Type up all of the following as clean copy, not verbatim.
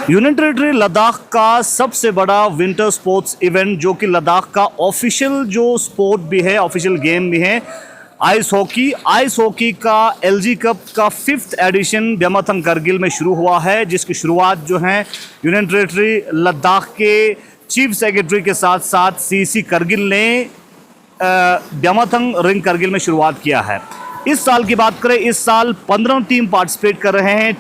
Union territory Ladakh का सबसे बड़ा विंटर स्पोर्ट्स इवेंट, जो कि लद्दाख का ऑफिशियल जो स्पोर्ट भी है, ऑफिशियल गेम भी है, आइस हॉकी का एलजी कप का 5th एडिशन ब्यामाथंग करगिल में शुरू हुआ है, जिसकी शुरुआत जो है यूनियन टेरिटरी लद्दाख के चीफ सेक्रेटरी के साथ साथ सीसी करगिल ने ब्यामाथंग रिंग करगिल में शुरुआत किया है। इस साल की बात करें, इस साल 15 टीम पार्टिसिपेट कर रहे हैं,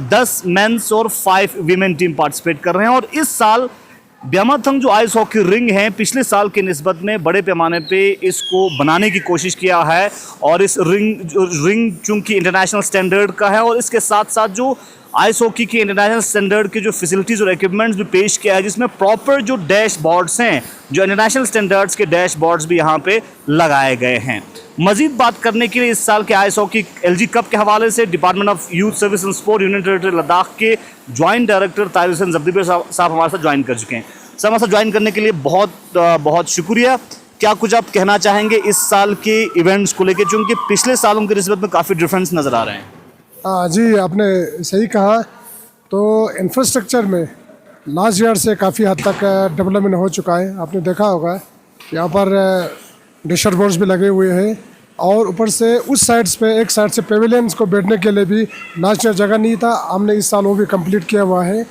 10 मेंस और 5 वीमेन टीम पार्टिसिपेट कर रहे हैं। और इस साल ब्यामाथंग जो आइस हॉकी रिंग है, पिछले साल के निस्बत में बड़े पैमाने पे इसको बनाने की कोशिश किया है। और इस रिंग चूँकि इंटरनेशनल स्टैंडर्ड का है, और इसके साथ साथ जो आइस हॉकी के इंटरनेशनल स्टैंडर्ड के जो फैसिलिटीज़ और इक्विपमेंट्स भी पेश किया है, जिसमें प्रॉपर जो डैशबोर्ड्स हैं, जो इंटरनेशनल स्टैंडर्ड्स के डैशबोर्ड्स भी यहाँ पे लगाए गए हैं। मजीद बात करने के लिए इस साल के आइस हॉकी एलजी कप के हवाले से department of youth service and sport union territory Ladakh के ज्वाइंट डायरेक्टर ताहिर हुसैन जब्दीर साहब हमारे साथ ज्वाइन कर चुके हैं। सर, हमारे साथ ज्वाइन करने के लिए बहुत शुक्रिया। क्या कुछ आप कहना चाहेंगे इस साल के इवेंट्स को लेकर, चूँकि पिछले सालों की निस्बत में काफ़ी डिफरेंस नज़र आ रहे हैं? जी, आपने सही कहा। तो इंफ्रास्ट्रक्चर में लास्ट ईयर से काफ़ी हद तक डेवलपमेंट हो चुका है। आपने देखा होगा यहाँ पर डिशर बोर्ड्स भी लगे हुए हैं, और ऊपर से उस साइड्स पे एक साइड से पेविलियंस को बैठने के लिए भी लास्ट ईयर जगह नहीं था, हमने इस साल वो भी कंप्लीट किया हुआ है।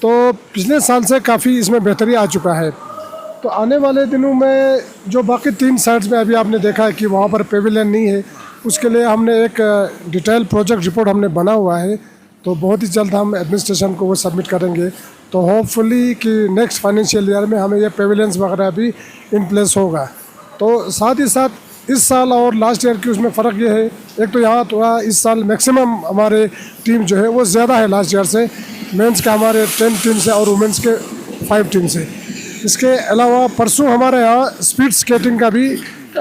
तो पिछले साल से काफ़ी इसमें बेहतरी आ चुका है। तो आने वाले दिनों में जो बाकी 3 साइड्स में अभी आपने देखा है कि वहाँ पर पेविलियन नहीं है, उसके लिए हमने एक डिटेल प्रोजेक्ट रिपोर्ट हमने बना हुआ है। तो बहुत ही जल्द हम एडमिनिस्ट्रेशन को वो सबमिट करेंगे। तो होपफुली कि नेक्स्ट फाइनेंशियल ईयर में हमें ये पेविलियंस वगैरह भी इन प्लेस होगा। तो साथ ही साथ इस साल और लास्ट ईयर की उसमें फ़र्क ये है, एक तो यहाँ थोड़ा इस साल मैक्सिमम हमारे टीम जो है वो ज़्यादा है लास्ट ईयर से। मेंस के हमारे 10 टीम से और वुमेंस के 5 टीम से। इसके अलावा परसों हमारे यहाँ स्पीड स्केटिंग का भी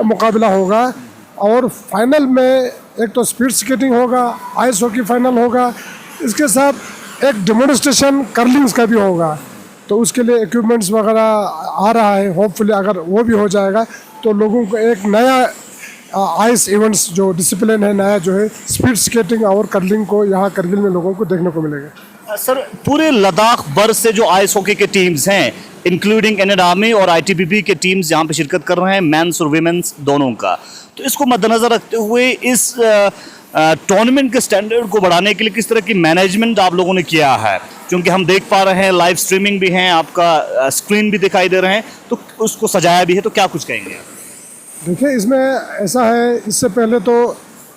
मुकाबला होगा, और फाइनल में एक तो स्पीड स्केटिंग होगा, आइस हॉकी फाइनल होगा, इसके साथ एक डेमोन्स्ट्रेशन कर्लिंग्स का भी होगा। तो उसके लिए इक्विपमेंट्स वगैरह आ रहा है। होपफुली अगर वो भी हो जाएगा तो लोगों को एक नया आइस इवेंट्स जो डिसिप्लिन है, नया जो है स्पीड स्केटिंग और कर्लिंग को यहाँ करगिल में लोगों को देखने को मिलेगा। सर, पूरे लद्दाख भर से जो आइस हॉकी के टीम्स हैं, इंक्लूडिंग इंडियन आर्मी और आईटीबीपी के टीम्स यहाँ पे शिरकत कर रहे हैं, मेंस और वीमेंस दोनों का। तो इसको मद्देनज़र रखते हुए इस टूर्नामेंट के स्टैंडर्ड को बढ़ाने के लिए किस तरह की मैनेजमेंट आप लोगों ने किया है? क्योंकि हम देख पा रहे हैं लाइव स्ट्रीमिंग भी है, आपका स्क्रीन भी दिखाई दे रहे हैं, तो उसको सजाया भी है, तो क्या कुछ कहेंगे? देखिए, इसमें ऐसा है, इससे पहले तो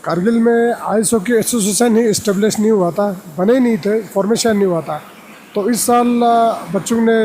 कारगिल में आइस हॉकी एसोसिएशन ही इस्टेब्लिश नहीं हुआ था, बने नहीं थे, फॉर्मेशन नहीं हुआ था। तो इस साल बच्चों ने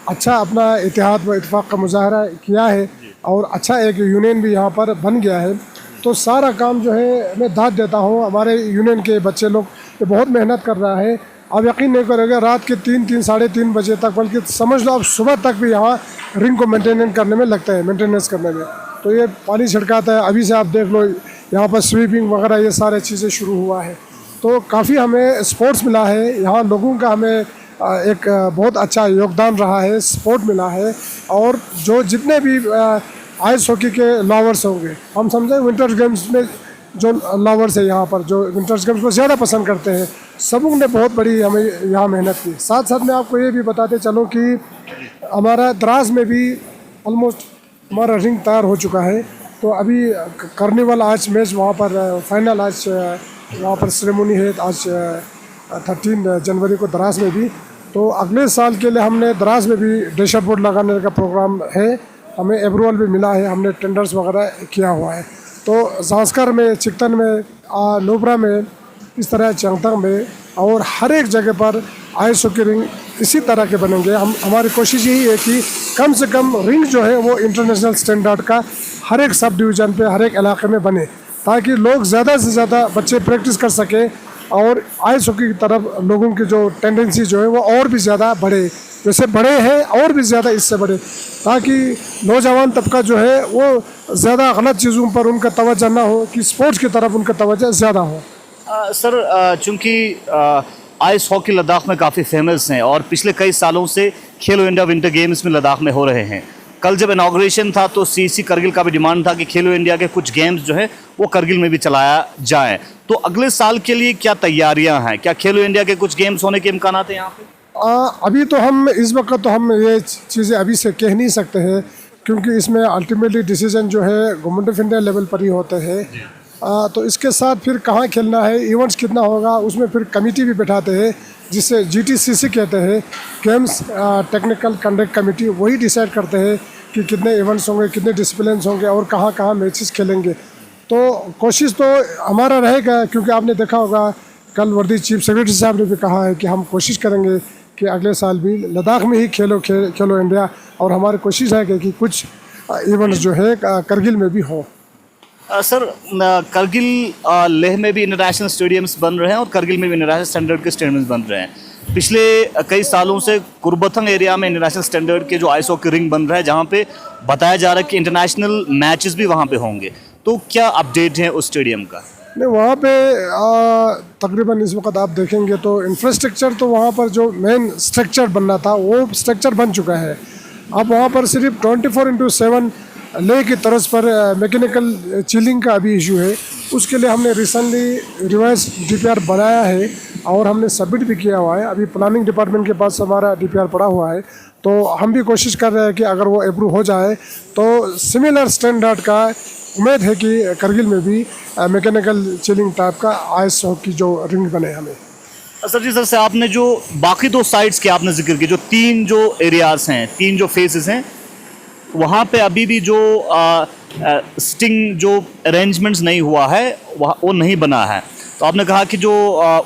अच्छा अपना इतिहाद व इत्तेफाक का मुजाहरा किया है, और अच्छा एक यूनियन भी यहाँ पर बन गया है। तो सारा काम जो है मैं दाद देता हूँ हमारे यूनियन के बच्चे लोग, ये बहुत मेहनत कर रहा है। आप यकीन नहीं करोगे, रात के 3 साढ़े 3 बजे तक, बल्कि समझ लो आप सुबह तक भी यहाँ रिंग को मेंटेनेंस करने में लगता है, मेंटेनेंस करने में। तो ये पानी छिड़काता है, अभी से आप देख लो यहाँ पर स्वीपिंग वगैरह ये सारे चीज़ें शुरू हुआ है। तो काफ़ी हमें स्पोर्ट्स मिला है, यहाँ लोगों का हमें एक बहुत अच्छा योगदान रहा है, सपोर्ट मिला है। और जो जितने भी आइस हॉकी के लवर्स होंगे, हम समझें विंटर गेम्स में जो लवर्स है यहाँ पर, जो विंटर गेम्स को ज़्यादा पसंद करते हैं, सबों ने बहुत बड़ी हमें यहाँ मेहनत की। साथ साथ मैं आपको ये भी बताते चलो कि हमारा द्रास में भी ऑलमोस्ट हमारा रिंग तैयार हो चुका है। तो अभी कार्निवल आज मैच वहाँ पर फाइनल आज वहाँ पर सेरेमनी है आज 13 जनवरी को द्रास में भी। तो अगले साल के लिए हमने द्रास में भी डेशर बोर्ड लगाने का प्रोग्राम है, हमें अप्रूवल भी मिला है, हमने टेंडर्स वगैरह किया हुआ है। तो जास्कर में, चिकटन में, नोबरा में, इस तरह चंगतंग में, और हर एक जगह पर आइस हॉकी रिंग इसी तरह के बनेंगे। हमारी कोशिश यही है कि कम से कम रिंग जो है वो इंटरनेशनल स्टैंडर्ड का हर एक सब डिवीज़न पे, हर एक इलाके में बने, ताकि लोग ज़्यादा से ज़्यादा बच्चे प्रैक्टिस कर सकें, और आइस हॉकी की तरफ लोगों की जो टेंडेंसी जो है वो और भी ज़्यादा बढ़े, जैसे बड़े हैं और भी ज़्यादा इससे बढ़े, ताकि नौजवान तबका जो है वो ज़्यादा गलत चीज़ों पर उनका तवज्जो ना हो, कि स्पोर्ट्स की तरफ उनका तवज्जो ज़्यादा हो। सर, चूँकि आइस हॉकी लद्दाख में काफ़ी फेमस हैं, और पिछले कई सालों से खेलो इंडिया विंटर गेम्स में लद्दाख में हो रहे हैं, कल जब इनाग्रेशन था तो सीसी करगिल का भी डिमांड था कि खेलो इंडिया के कुछ गेम्स जो है वो करगिल में भी चलाया जाए। तो अगले साल के लिए क्या तैयारियां हैं? क्या खेलो इंडिया के कुछ गेम्स होने के इम्कान हैं यहाँ पे? अभी तो हम इस वक्त तो हम ये चीज़ें अभी से कह नहीं सकते हैं, क्योंकि इसमें अल्टीमेटली डिसीजन जो है गवर्नमेंट ऑफ इंडिया लेवल पर ही होते हैं। तो इसके साथ फिर कहाँ खेलना है, इवेंट्स कितना होगा, उसमें फिर कमेटी भी बैठाते हैं जिसे GTCC कहते हैं, गेम्स टेक्निकल कंडक्ट कमेटी। वही डिसाइड करते हैं कि कितने इवेंट्स होंगे, कितने डिसिप्लिन्स होंगे और कहाँ कहाँ मैचेस खेलेंगे। तो कोशिश तो हमारा रहेगा, क्योंकि आपने देखा होगा कल वर्दी चीफ सेक्रेटरी साहब ने भी कहा है कि हम कोशिश करेंगे कि अगले साल भी लद्दाख में ही खेलो इंडिया, और हमारी कोशिश है कि कुछ इवेंट्स जो है करगिल में भी हो। सर, करगिल लेह में भी इंटरनेशनल स्टेडियम्स बन रहे हैं और करगिल में भी इंटरनेशनल स्टैंडर्ड के स्टेडियम्स बन रहे हैं। पिछले कई सालों से कुर्बथंग एरिया में इंटरनेशनल स्टैंडर्ड के जो आइस हॉकी रिंग बन रहा है, जहाँ पे बताया जा रहा है कि इंटरनेशनल मैचेस भी वहाँ पे होंगे। तो क्या अपडेट है उस स्टेडियम का? नहीं, वहाँ पे तकरीबन इस वक्त आप देखेंगे तो इंफ्रास्ट्रक्चर तो वहाँ पर जो मेन स्ट्रक्चर बनना था वो स्ट्रक्चर बन चुका है। अब वहाँ पर सिर्फ 24/7 लेह की तर्ज पर मैकेनिकल चिलिंग का अभी इशू है। उसके लिए हमने रिसेंटली रिवाइज DPR बनाया है और हमने सबमिट भी किया हुआ है। अभी प्लानिंग डिपार्टमेंट के पास हमारा DPR पड़ा हुआ है, तो हम भी कोशिश कर रहे हैं कि अगर वो अप्रूव हो जाए तो सिमिलर स्टैंडर्ड का उम्मीद है कि करगिल में भी मैकेनिकल चिलिंग टाइप का आइस हॉकी जो रिंग बने हमें। सर जी, सर से आपने जो बाकी दो साइट्स के आपने जिक्र की, जो तीन जो एरियाज हैं, तीन जो फेसेस हैं, वहाँ पे अभी भी जो सिटिंग जो अरेंजमेंट्स नहीं हुआ है वो नहीं बना है। तो आपने कहा कि जो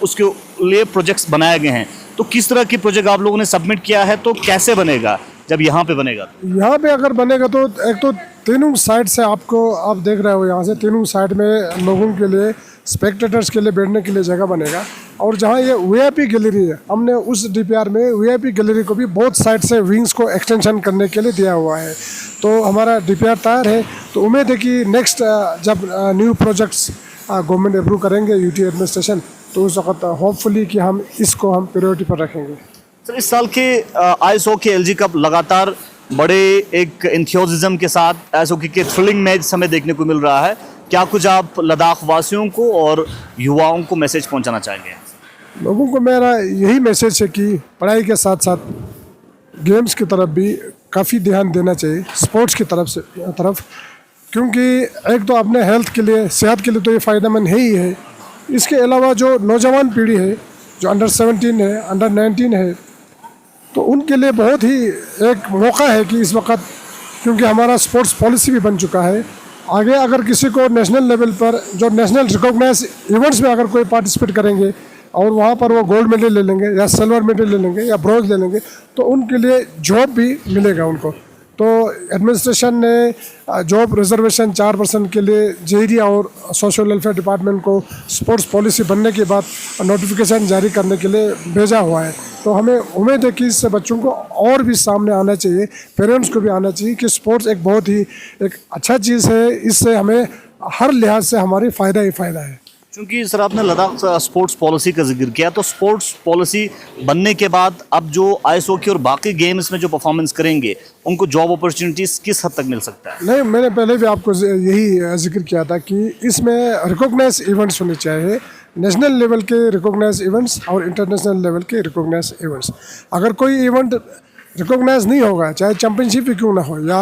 उसके लिए प्रोजेक्ट्स बनाए गए हैं, तो किस तरह की प्रोजेक्ट आप लोगों ने सबमिट किया है? तो कैसे बनेगा जब यहाँ पे बनेगा? यहाँ पे अगर बनेगा तो एक तो तीनों साइड से आपको, आप देख रहे हो यहाँ से तीनों साइड में लोगों के लिए, स्पेक्टेटर्स के लिए बैठने के लिए जगह बनेगा। और जहाँ ये VIP गैलरी है, हमने उस DPR में VIP गैलरी को भी बहुत साइड से विंग्स को एक्सटेंशन करने के लिए दिया हुआ है। तो हमारा DPR तैयार है। तो उम्मीद है कि नेक्स्ट जब न्यू प्रोजेक्ट्स गवर्नमेंट अप्रूव करेंगे UT एडमिनिस्ट्रेशन, तो उस वक्त होपफुली कि हम इसको हम प्रायोरिटी पर रखेंगे। सर, इस साल के आइस हॉकी LG कप लगातार बड़े एक एंथुसियाज्म के साथ आइस हॉकी के थ्रिलिंग मैच हमें देखने को मिल रहा है। क्या कुछ आप लद्दाख वासियों को और युवाओं को मैसेज पहुंचाना चाहेंगे? लोगों को मेरा यही मैसेज है कि पढ़ाई के साथ साथ गेम्स की तरफ भी काफ़ी ध्यान देना चाहिए, स्पोर्ट्स की तरफ, क्योंकि एक तो अपने हेल्थ के लिए, सेहत के लिए तो ये फ़ायदेमंद है ही है। इसके अलावा जो नौजवान पीढ़ी है, जो अंडर 17 है, अंडर 19 है, तो उनके लिए बहुत ही एक मौका है कि इस वक्त, क्योंकि हमारा स्पोर्ट्स पॉलिसी भी बन चुका है, आगे अगर किसी को नेशनल लेवल पर जो नेशनल रिकॉग्नाइज इवेंट्स में अगर कोई पार्टिसिपेट करेंगे और वहाँ पर वो गोल्ड मेडल ले लेंगे या सिल्वर मेडल ले लेंगे या ब्रॉन्ज ले लेंगे, तो उनके लिए जॉब भी मिलेगा उनको। तो एडमिनिस्ट्रेशन ने जॉब रिजर्वेशन 4% के लिए JD और सोशल वेलफेयर डिपार्टमेंट को स्पोर्ट्स पॉलिसी बनने के बाद नोटिफिकेशन जारी करने के लिए भेजा हुआ है। तो हमें उम्मीद है कि इससे बच्चों को और भी सामने आना चाहिए, पेरेंट्स को भी आना चाहिए कि स्पोर्ट्स एक बहुत ही एक अच्छा चीज़ है। इससे हमें हर लिहाज से हमारी फ़ायदा ही फ़ायदा है। क्योंकि सर आपने लद्दाख स्पोर्ट्स पॉलिसी का जिक्र किया, तो स्पोर्ट्स पॉलिसी बनने के बाद अब जो आइस हॉकी और बाकी गेम्स में जो परफॉर्मेंस करेंगे उनको जॉब अपॉर्चुनिटीज़ किस हद तक मिल सकता है? नहीं, मैंने पहले भी आपको यही जिक्र किया था कि इसमें रिकॉग्नाइज इवेंट्स होने चाहिए, नेशनल लेवल के रिकॉग्नाइज इवेंट्स और इंटरनेशनल लेवल के रिकॉग्नाइज इवेंट्स। अगर कोई इवेंट रिकॉग्नाइज नहीं होगा, चाहे चैम्पियनशिप भी क्यों ना हो या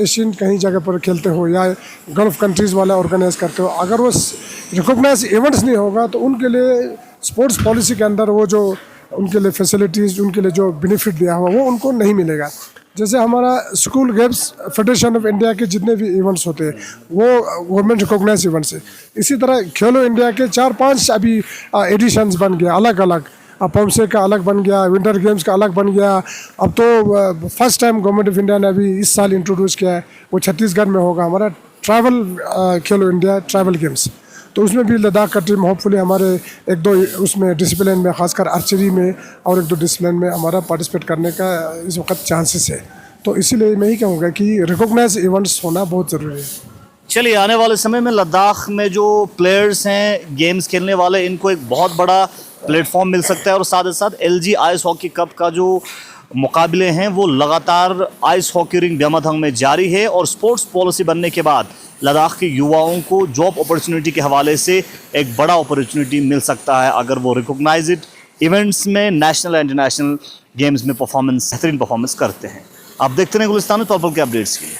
एशियन कहीं जगह पर खेलते हो या गल्फ कंट्रीज़ वाला ऑर्गेनाइज करते हो, अगर वो रिकॉग्नाइज इवेंट्स नहीं होगा तो उनके लिए स्पोर्ट्स पॉलिसी के अंदर वो जो उनके लिए फैसिलिटीज़, उनके लिए जो बेनिफिट दिया हुआ वो उनको नहीं मिलेगा। जैसे हमारा school games federation of India के जितने भी इवेंट्स होते हैं वो गवर्नमेंट रिकॉग्नाइज इवेंट्स है। इसी तरह खेलो इंडिया के 4-5 अभी एडिशंस बन गया अलग अलग, पम्पसे का अलग बन गया, विंटर गेम्स का अलग बन गया। अब तो first time government of India ने अभी इस साल इंट्रोड्यूस किया है, वो छत्तीसगढ़ में होगा हमारा ट्रैवल खेलो इंडिया ट्रैवल गेम्स। तो उसमें भी लद्दाख का टीम होपफुली हमारे 1-2 उसमें डिसिप्लिन में, खासकर आर्चरी में और 1-2 डिसिप्लिन में हमारा पार्टिसिपेट करने का इस वक्त चांसेस है। तो इसीलिए मैं ही कहूँगा कि रिकॉग्नाइज इवेंट्स होना बहुत ज़रूरी है। चलिए, आने वाले समय में लद्दाख में जो प्लेयर्स हैं, गेम्स खेलने वाले, इनको एक बहुत बड़ा प्लेटफॉर्म मिल सकता है और साथ ही साथ LG आइस हॉकी कप का जो मुकाबले हैं वो लगातार आइस हॉकी रिंग ब्यामाथंग में जारी है और स्पोर्ट्स पॉलिसी बनने के बाद लद्दाख के युवाओं को जॉब अपॉर्चुनिटी के हवाले से एक बड़ा अपॉर्चुनिटी मिल सकता है अगर वो रिकॉग्नाइज्ड इवेंट्स में नेशनल एंड इंटरनेशनल गेम्स में बेहतरीन परफॉर्मेंस करते हैं। आप देखते रहें गुलिस्तान में तौर पर के अपडेट्स के लिए।